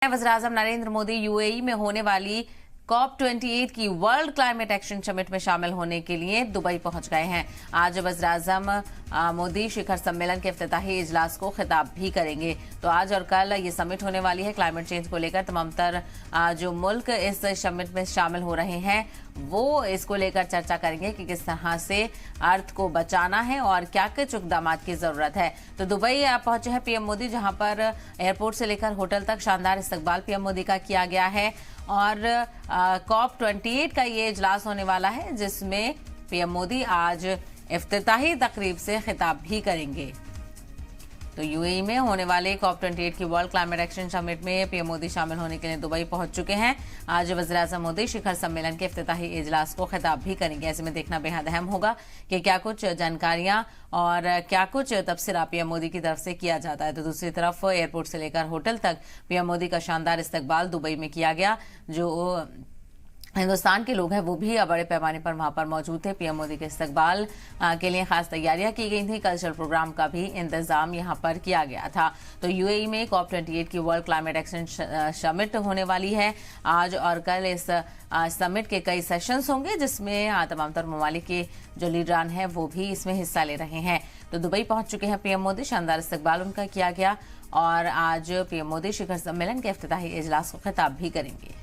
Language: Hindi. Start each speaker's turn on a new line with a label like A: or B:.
A: वज़ीर-ए-आज़म नरेंद्र मोदी यूएई में होने वाली COP28 की वर्ल्ड क्लाइमेट एक्शन समिट में शामिल होने के लिए दुबई पहुंच गए हैं। आज वज़ीर-ए-आज़म मोदी शिखर सम्मेलन के इफ्तिताही इजलास को खिताब भी करेंगे। तो आज और कल ये समिट होने वाली है। क्लाइमेट चेंज को लेकर तमाम तर जो मुल्क इस समिट में शामिल हो रहे हैं वो इसको लेकर चर्चा करेंगे कि किस तरह से अर्थ को बचाना है और क्या कुछ इक़दामात की जरूरत है। तो दुबई पहुंचे हैं पीएम मोदी, जहां पर एयरपोर्ट से लेकर होटल तक शानदार इस्तकबाल पीएम मोदी का किया गया है। और COP28 का ये इजलास होने वाला है, जिसमें पीएम मोदी आज इफ्तिताही तकरीब से खिताब भी करेंगे। तो यूएई में होने वाले COP28 की वर्ल्ड क्लाइमेट एक्शन समिट में पीएम मोदी शामिल होने के लिए दुबई पहुंच चुके हैं। आज वज़ीर-ए-आज़म मोदी शिखर सम्मेलन के इफ्तिताही इजलास को खिताब भी करेंगे। ऐसे में देखना बेहद अहम होगा कि क्या कुछ जानकारियां और क्या कुछ तबसरा पीएम मोदी की तरफ से किया जाता है। तो दूसरी तरफ एयरपोर्ट से लेकर होटल तक पीएम मोदी का शानदार इस्तकबाल दुबई में किया गया। जो हिंदुस्तान के लोग हैं वो भी बड़े पैमाने पर वहां पर मौजूद थे। पीएम मोदी के इस्तकबाल के लिए खास तैयारियां की गई थी। कल्चरल प्रोग्राम का भी इंतजाम यहां पर किया गया था। तो यूएई में COP28 की वर्ल्ड क्लाइमेट एक्शन समिट होने वाली है। आज और कल इस समिट के कई सेशंस होंगे, जिसमें तमाम तर ममालिक के जो लीडरान हैं वो भी इसमें हिस्सा ले रहे हैं। तो दुबई पहुंच चुके हैं पीएम मोदी, शानदार इस्तकबाल उनका किया गया और आज पीएम मोदी शिखर सम्मेलन के इफ्तिताही इजलास को खिताब भी करेंगे।